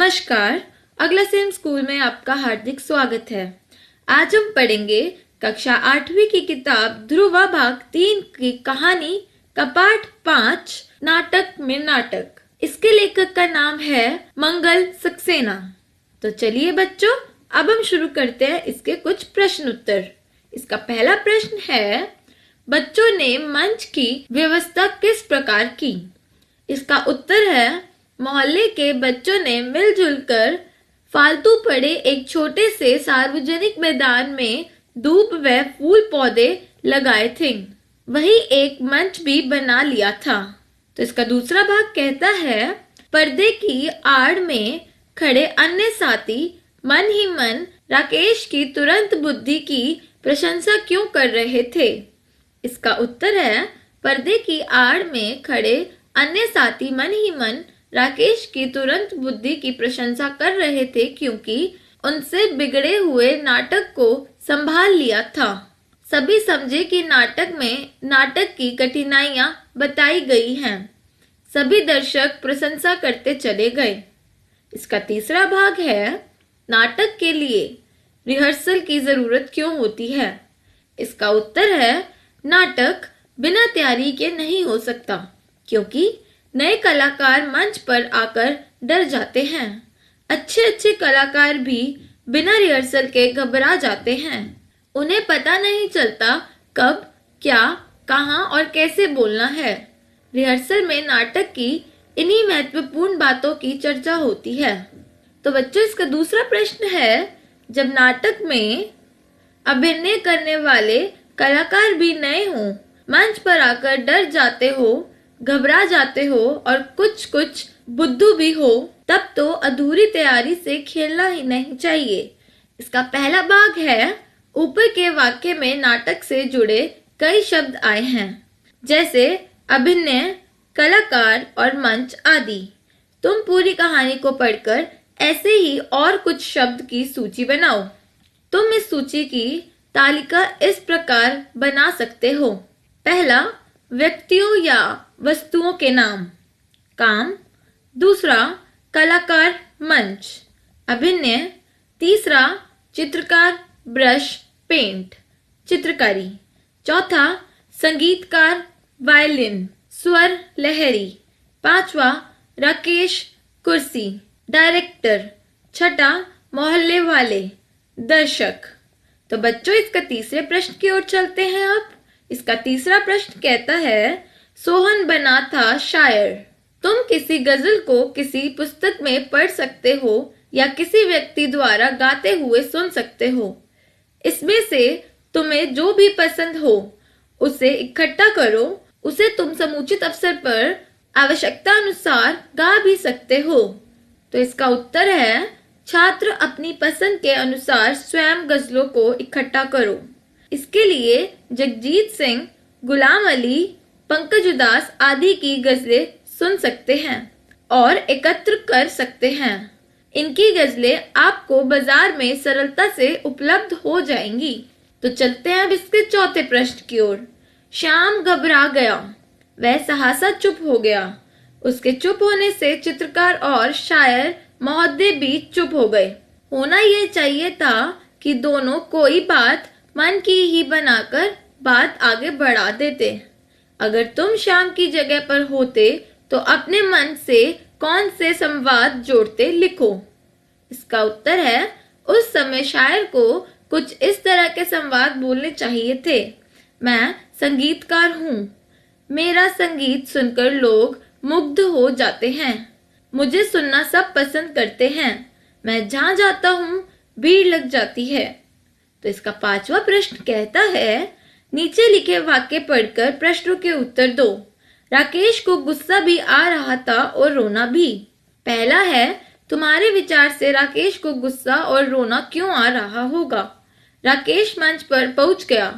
नमस्कार, अगला same school में आपका हार्दिक स्वागत है। आज हम पढ़ेंगे कक्षा 8वीं की किताब ध्रुवा भाग 3 की कहानी का पाठ 5 नाटक में नाटक। इसके लेखक का नाम है मंगल सक्सेना। तो चलिए बच्चों, अब हम शुरू करते हैं इसके कुछ प्रश्न उत्तर। इसका पहला प्रश्न है, बच्चों ने मंच की व्यवस्था किस प्रकार की? इसका उत्तर है, मोहल्ले के बच्चों ने मिलजुल कर फालतू पड़े एक छोटे से सार्वजनिक मैदान में धूप व फूल पौधे लगाए थे। वही एक मंच भी बना लिया था। तो इसका दूसरा भाग कहता है, पर्दे की आड़ में खड़े अन्य साथी मन ही मन राकेश की तुरंत बुद्धि की प्रशंसा क्यों कर रहे थे? इसका उत्तर है, पर्दे की आड़ में खड़े अन्य साथी मन ही मन राकेश की तुरंत बुद्धि की प्रशंसा कर रहे थे क्योंकि उनसे बिगड़े हुए नाटक को संभाल लिया था। सभी समझे कि नाटक में नाटक की कठिनाइयां बताई गई हैं। सभी दर्शक प्रशंसा करते चले गए। इसका तीसरा भाग है, नाटक के लिए रिहर्सल की जरूरत क्यों होती है? इसका उत्तर है, नाटक बिना तैयारी के नहीं हो सकता क्योंकि नए कलाकार मंच पर आकर डर जाते हैं। अच्छे कलाकार भी बिना रिहर्सल के घबरा जाते हैं। उन्हें पता नहीं चलता कब, क्या, कहां और कैसे बोलना है। रिहर्सल में नाटक की इन्हीं महत्वपूर्ण बातों की चर्चा होती है। तो बच्चों, इसका दूसरा प्रश्न है, जब नाटक में अभिनय करने वाले कलाकार भी नए हों, मंच पर आकर डर जाते हो, घबरा जाते हो और कुछ बुद्धू भी हो, तब तो अधूरी तैयारी से खेलना ही नहीं चाहिए। इसका पहला भाग है, ऊपर के वाक्य में नाटक से जुड़े कई शब्द आए हैं, जैसे अभिनय, कलाकार और मंच आदि। तुम पूरी कहानी को पढ़कर ऐसे ही और कुछ शब्द की सूची बनाओ। तुम इस सूची की तालिका इस प्रकार बना सकते हो। पहला, व्यक्तियों या वस्तुओं के नाम, काम। दूसरा, कलाकार, मंच, अभिनय। तीसरा, चित्रकार, ब्रश, पेंट, चित्रकारी। चौथा, संगीतकार, वायलिन, स्वर, लहरी। पांचवा, राकेश, कुर्सी, डायरेक्टर। छठा, मोहल्ले वाले, दर्शक। तो बच्चों, इसका तीसरे प्रश्न की ओर चलते हैं। अब इसका तीसरा प्रश्न कहता है, सोहन बना था शायर। तुम किसी गजल को किसी पुस्तक में पढ़ सकते हो या किसी व्यक्ति द्वारा गाते हुए सुन सकते हो। इसमें से तुम्हें जो भी पसंद हो उसे इकट्ठा करो। उसे तुम समुचित अवसर पर आवश्यकता अनुसार गा भी सकते हो। तो इसका उत्तर है, छात्र अपनी पसंद के अनुसार स्वयं गजलों को इकट्ठा करो। इसके लिए जगजीत सिंह, गुलाम अली, पंकज उदास आदि की गजलें सुन सकते हैं और एकत्र कर सकते हैं। इनकी गजलें आपको बाजार में सरलता से उपलब्ध हो जाएंगी। तो चलते हैं अब इसके चौथे प्रश्न की ओर। श्याम घबरा गया, वह सहसा चुप हो गया। उसके चुप होने से चित्रकार और शायर महोदय भी चुप हो गए। होना यह चाहिए था कि दोनों कोई बात मन की ही बनाकर बात आगे बढ़ा देते। अगर तुम श्याम की जगह पर होते तो अपने मन से कौन से संवाद जोड़ते, लिखो। इसका उत्तर है, उस समय शायर को कुछ इस तरह के संवाद बोलने चाहिए थे। मैं संगीतकार हूँ। मेरा संगीत सुनकर लोग मुग्ध हो जाते हैं। मुझे सुनना सब पसंद करते हैं। मैं जहाँ जाता हूँ भीड़ लग जाती है। तो इसका पांचवा प्रश्न कहता है, नीचे लिखे वाक्य पढ़कर प्रश्नों के उत्तर दो। राकेश को गुस्सा भी आ रहा था और रोना भी। पहला है, तुम्हारे विचार से राकेश को गुस्सा और रोना क्यों आ रहा होगा? राकेश मंच पर पहुंच गया,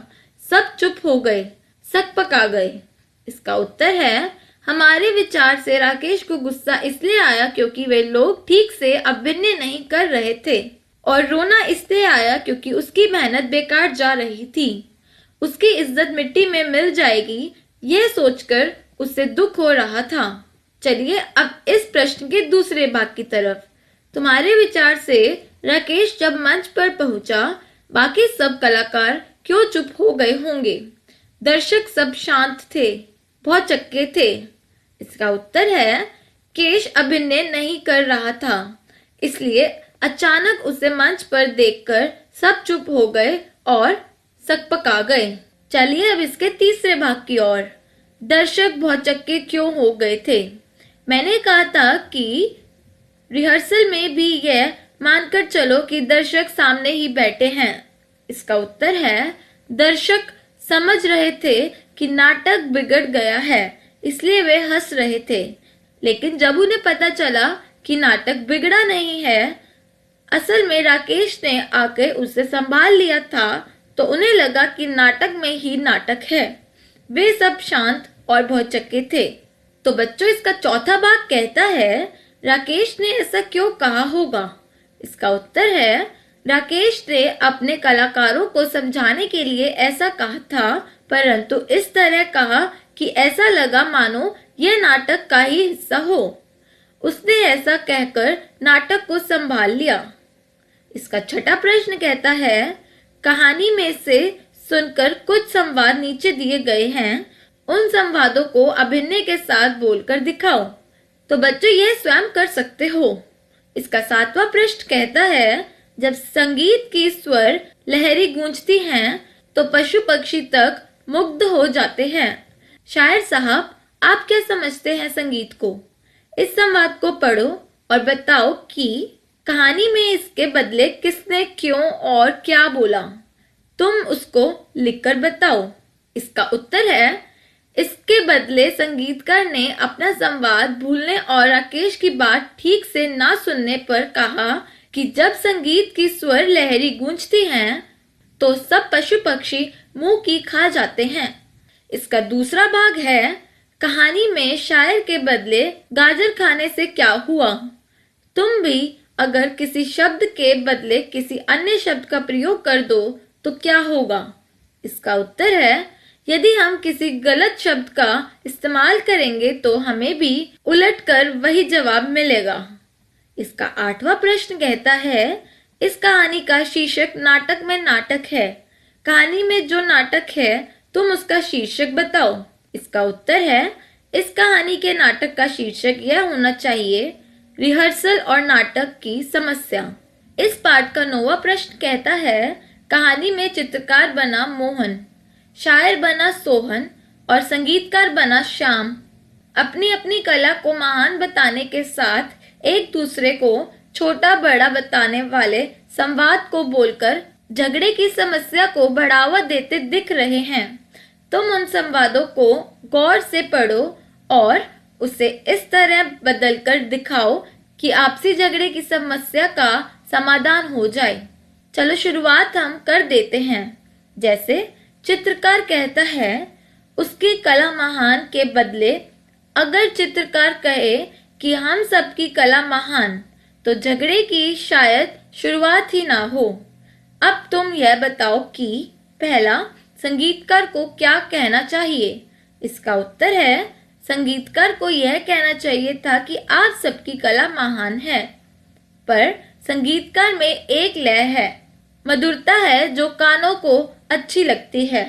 सब चुप हो गए, सकपका गए। इसका उत्तर है, हमारे विचार से राकेश को गुस्सा इसलिए आया क्योंकि वे लोग ठीक से अभिनय नहीं कर रहे थे, और रोना इसलिए आया क्योंकि उसकी मेहनत बेकार जा रही थी। उसकी इज्जत मिट्टी में मिल जाएगी, यह सोचकर उसे दुख हो रहा था। चलिए अब इस प्रश्न के दूसरे भाग की तरफ। तुम्हारे विचार से राकेश जब मंच पर पहुंचा, बाकी सब कलाकार क्यों चुप हो गए होंगे? दर्शक सब शांत थे, बहुत चक्के थे। इसका उत्तर है केश अभिनय नहीं कर रहा था, इसलिए अचानक उसे मंच पर देखकर सब चुप हो गए और सकपका गए। चलिए अब इसके तीसरे भाग की ओर। दर्शक बहुत चक्के क्यों हो गए थे? मैंने कहा था कि रिहर्सल में भी यह मानकर चलो कि दर्शक सामने ही बैठे हैं। इसका उत्तर है दर्शक समझ रहे थे कि नाटक बिगड़ गया है, इसलिए वे हंस रहे थे। लेकिन जब उन्हें पता चला कि नाटक बिगड़ा नहीं है, असल में राकेश ने आकर उसे संभाल लिया था, तो उन्हें लगा कि नाटक में ही नाटक है। वे सब शांत और बहुत चक्के थे। तो बच्चों, इसका चौथा भाग कहता है राकेश ने ऐसा क्यों कहा होगा? इसका उत्तर है राकेश ने अपने कलाकारों को समझाने के लिए ऐसा कहा था, परंतु इस तरह कहा कि ऐसा लगा मानो यह नाटक का ही हिस्सा हो। उसने ऐसा कहकर नाटक को संभाल लिया। इसका छठा प्रश्न कहता है कहानी में से सुनकर कुछ संवाद नीचे दिए गए हैं, उन संवादों को अभिनय के साथ बोलकर दिखाओ। तो बच्चों, यह स्वयं कर सकते हो। इसका सातवां प्रश्न कहता है जब संगीत की स्वर लहरी गूंजती हैं तो पशु पक्षी तक मुग्ध हो जाते हैं। शायर साहब, आप क्या समझते हैं संगीत को? इस संवाद को पढ़ो और बताओ कि कहानी में इसके बदले किसने क्यों और क्या बोला। तुम उसको लिखकर बताओ। इसका उत्तर है इसके बदले संगीतकार ने अपना संवाद भूलने और राकेश की बात ठीक से ना सुनने पर कहा कि जब संगीत की स्वर लहरी गूंजती हैं तो सब पशु पक्षी मुंह की खा जाते हैं। इसका दूसरा भाग है कहानी में शायर के बदले गाजर खाने से क्या हुआ। तुम भी अगर किसी शब्द के बदले किसी अन्य शब्द का प्रयोग कर दो तो क्या होगा? इसका उत्तर है यदि हम किसी गलत शब्द का इस्तेमाल करेंगे तो हमें भी उलटकर वही जवाब मिलेगा। इसका आठवां प्रश्न कहता है इस कहानी का शीर्षक नाटक में नाटक है। कहानी में जो नाटक है तुम उसका शीर्षक बताओ। इसका उत्तर है इस कहानी के नाटक का शीर्षक यह होना चाहिए रिहर्सल और नाटक की समस्या। इस पाठ का 9वां प्रश्न कहता है कहानी में चित्रकार बना मोहन, शायर बना सोहन और संगीतकार बना श्याम। अपनी अपनी कला को महान बताने के साथ एक दूसरे को छोटा बड़ा बताने वाले संवाद को बोलकर झगड़े की समस्या को बढ़ावा देते दिख रहे हैं। तुम उन संवादों को गौर से पढ़ो और उसे इस तरह बदलकर दिखाओ कि आपसी झगड़े की समस्या का समाधान हो जाए। चलो शुरुआत हम कर देते हैं। जैसे चित्रकार कहता है उसकी कला महान के बदले अगर चित्रकार कहे कि हम सबकी कला महान तो झगड़े की शायद शुरुआत ही ना हो। अब तुम यह बताओ कि पहला, संगीतकार को क्या कहना चाहिए। इसका उत्तर है संगीतकार को यह कहना चाहिए था कि आप सबकी कला महान है, पर संगीतकार में एक लय है, मधुरता है जो कानों को अच्छी लगती है।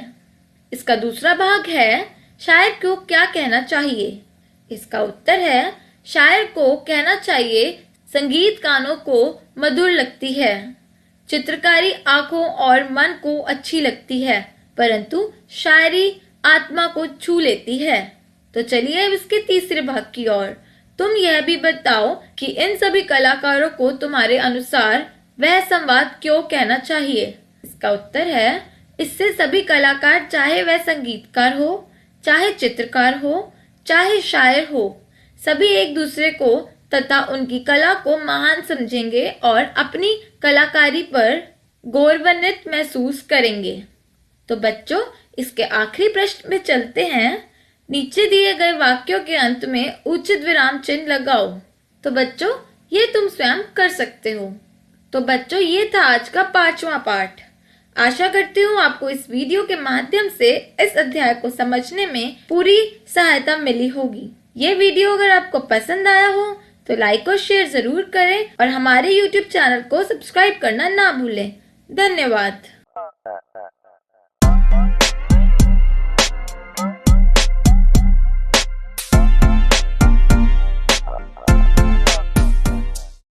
इसका दूसरा भाग है शायर को क्या कहना चाहिए। इसका उत्तर है शायर को कहना चाहिए संगीत कानों को मधुर लगती है, चित्रकारी आंखों और मन को अच्छी लगती है, परंतु शायरी आत्मा को छू लेती है। तो चलिए अब इसके तीसरे भाग की ओर। तुम यह भी बताओ कि इन सभी कलाकारों को तुम्हारे अनुसार वह संवाद क्यों कहना चाहिए। इसका उत्तर है इससे सभी कलाकार, चाहे वह संगीतकार हो, चाहे चित्रकार हो, चाहे शायर हो, सभी एक दूसरे को तथा उनकी कला को महान समझेंगे और अपनी कलाकारी पर गौरवान्वित महसूस करेंगे। तो बच्चों, इसके आखिरी प्रश्न में चलते हैं। नीचे दिए गए वाक्यों के अंत में उचित विराम चिन्ह लगाओ। तो बच्चों, ये तुम स्वयं कर सकते हो। तो बच्चों, ये था आज का 5वां पाठ। आशा करती हूँ आपको इस वीडियो के माध्यम से इस अध्याय को समझने में पूरी सहायता मिली होगी। ये वीडियो अगर आपको पसंद आया हो तो लाइक और शेयर जरूर करें और हमारे YouTube चैनल को सब्सक्राइब करना ना भूलें। धन्यवाद।